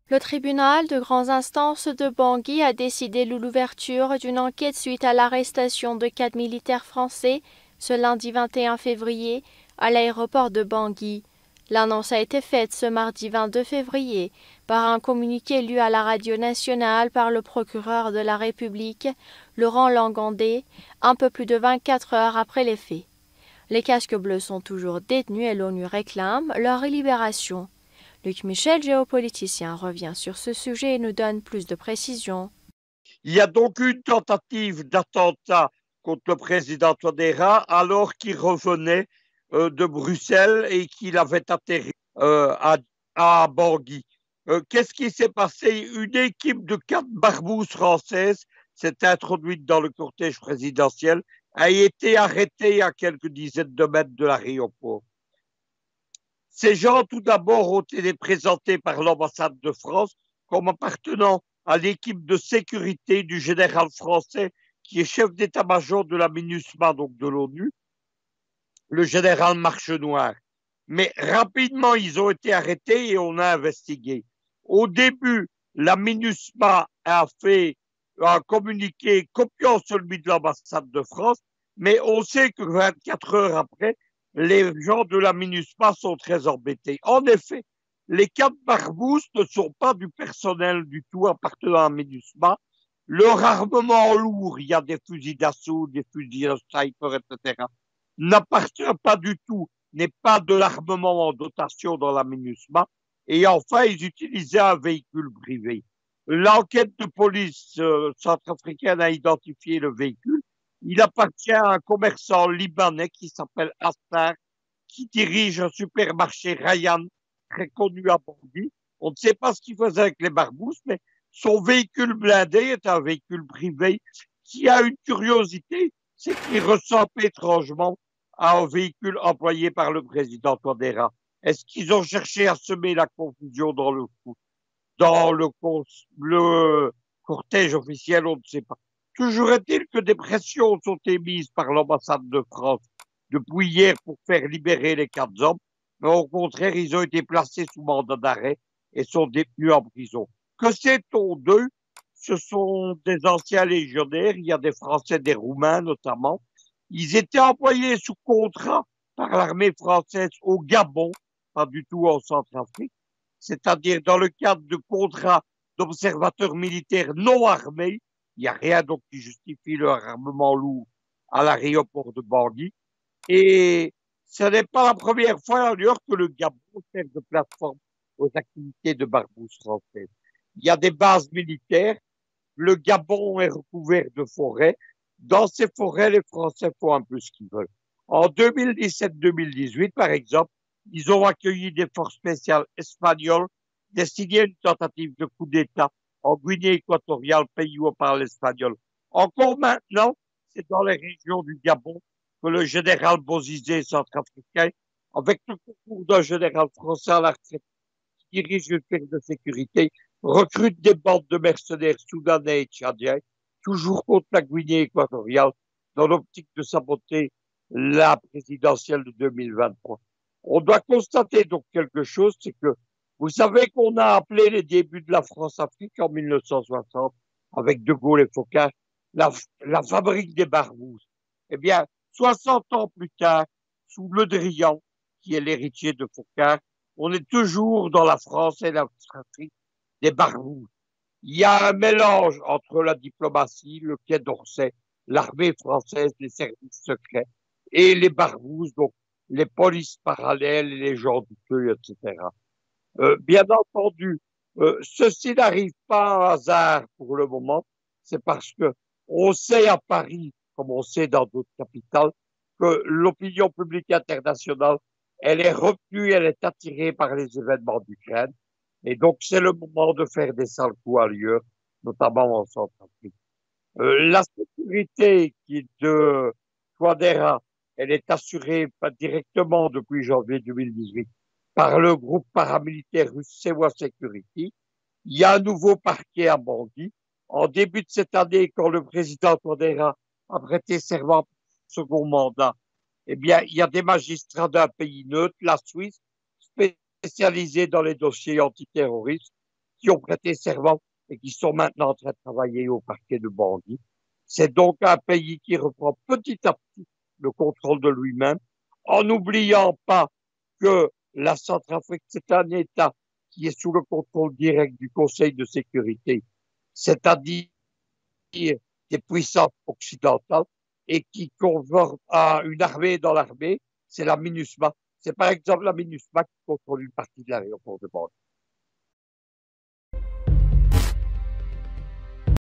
Le tribunal de grandes instances de Bangui a décidé l'ouverture d'une enquête suite à l'arrestation de 4 militaires français ce lundi 21 février à l'aéroport de Bangui. L'annonce a été faite ce mardi 22 février par un communiqué lu à la radio nationale par le procureur de la République, Laurent Langandé, un peu plus de 24 heures après les faits. Les casques bleus sont toujours détenus et l'ONU réclame leur libération. Luc Michel, géopoliticien, revient sur ce sujet et nous donne plus de précisions. Il y a donc eu une tentative d'attentat contre le président Touadéra alors qu'il revenait de Bruxelles et qu'il avait atterri à Bangui. Qu'est-ce qui s'est passé? Une équipe de 4 barbouzes françaises s'est introduite dans le cortège présidentiel, a été arrêtée à quelques dizaines de mètres de l'aéroport. Ces gens, tout d'abord, ont été présentés par l'ambassade de France comme appartenant à l'équipe de sécurité du général français qui est chef d'état-major de la MINUSMA, donc de l'ONU, le général Marchenoir. Mais rapidement, ils ont été arrêtés et on a investigué. Au début, la MINUSMA a fait un communiqué copiant celui de l'ambassade de France, mais on sait que 24 heures après, les gens de la MINUSMA sont très embêtés. En effet, les 4 barbouzes ne sont pas du personnel du tout appartenant à la MINUSMA. Leur armement lourd, il y a des fusils d'assaut, des fusils sniper, etc., n'appartient pas du tout, n'est pas de l'armement en dotation dans la MINUSMA. Et enfin, ils utilisaient un véhicule privé. L'enquête de police centrafricaine a identifié le véhicule. Il appartient à un commerçant libanais qui s'appelle Assar, qui dirige un supermarché Ryan, très connu à Bangui. On ne sait pas ce qu'il faisait avec les barbouzes, mais son véhicule blindé est un véhicule privé qui a une curiosité, c'est qu'il ressemble étrangement à un véhicule employé par le président Touadéra. Est-ce qu'ils ont cherché à semer la confusion dans le cortège officiel? On ne sait pas. Toujours est-il que des pressions sont émises par l'ambassade de France depuis hier pour faire libérer les 4 hommes, mais au contraire, ils ont été placés sous mandat d'arrêt et sont détenus en prison. Que sait-on d'eux? Ce sont des anciens légionnaires, il y a des Français, des Roumains notamment. Ils étaient employés sous contrat par l'armée française au Gabon, pas du tout en Centrafrique, c'est-à-dire dans le cadre de contrats d'observateurs militaires non armés. Il n'y a rien donc qui justifie leur armement lourd à l'aéroport de Bangui. Et ce n'est pas la première fois d'ailleurs que le Gabon sert de plateforme aux activités de barbouzes françaises. Il y a des bases militaires, le Gabon est recouvert de forêts. Dans ces forêts, les Français font un peu ce qu'ils veulent. En 2017-2018, par exemple, ils ont accueilli des forces spéciales espagnoles destinées à une tentative de coup d'État en Guinée équatoriale, pays où on parle espagnol. Encore maintenant, c'est dans les régions du Gabon que le général Bozizé, centrafricain, avec le concours d'un général français à la retraite, qui dirige une firme de sécurité, recrute des bandes de mercenaires soudanais et tchadiens, toujours contre la Guinée équatoriale, dans l'optique de saboter la présidentielle de 2023. On doit constater donc quelque chose, c'est que vous savez qu'on a appelé les débuts de la France-Afrique en 1960, avec De Gaulle et Foccart, la fabrique des barbouzes. Eh bien, 60 ans plus tard, sous Le Drian, qui est l'héritier de Foccart, on est toujours dans la France et l'Afrique des barbouzes. Il y a un mélange entre la diplomatie, le Quai d'Orsay, l'armée française, les services secrets et les barbouzes, donc les polices parallèles, les gens du feu, etc. Bien entendu, ceci n'arrive pas à hasard pour le moment. C'est parce que on sait à Paris, comme on sait dans d'autres capitales, que l'opinion publique internationale, elle est retenue, elle est attirée par les événements d'Ukraine. Et donc, c'est le moment de faire des sales coups ailleurs, notamment en Centrafrique. La sécurité qui est de Touadéra, elle est assurée pas directement depuis janvier 2018 par le groupe paramilitaire russe Sewa Security. Il y a un nouveau parquet à Bangui. En début de cette année, quand le président Touadéra a prêté serment pour son second mandat, eh bien, il y a des magistrats d'un pays neutre, la Suisse, spécialisés dans les dossiers antiterroristes, qui ont prêté serment et qui sont maintenant en train de travailler au parquet de Bangui. C'est donc un pays qui reprend petit à petit le contrôle de lui-même, en n'oubliant pas que la Centrafrique, c'est un État qui est sous le contrôle direct du Conseil de sécurité, c'est-à-dire des puissances occidentales, et qui conforme à une armée dans l'armée, c'est la MINUSMA. C'est par exemple la MINUSMA qui contrôle une partie de l'aéroport de Bangui.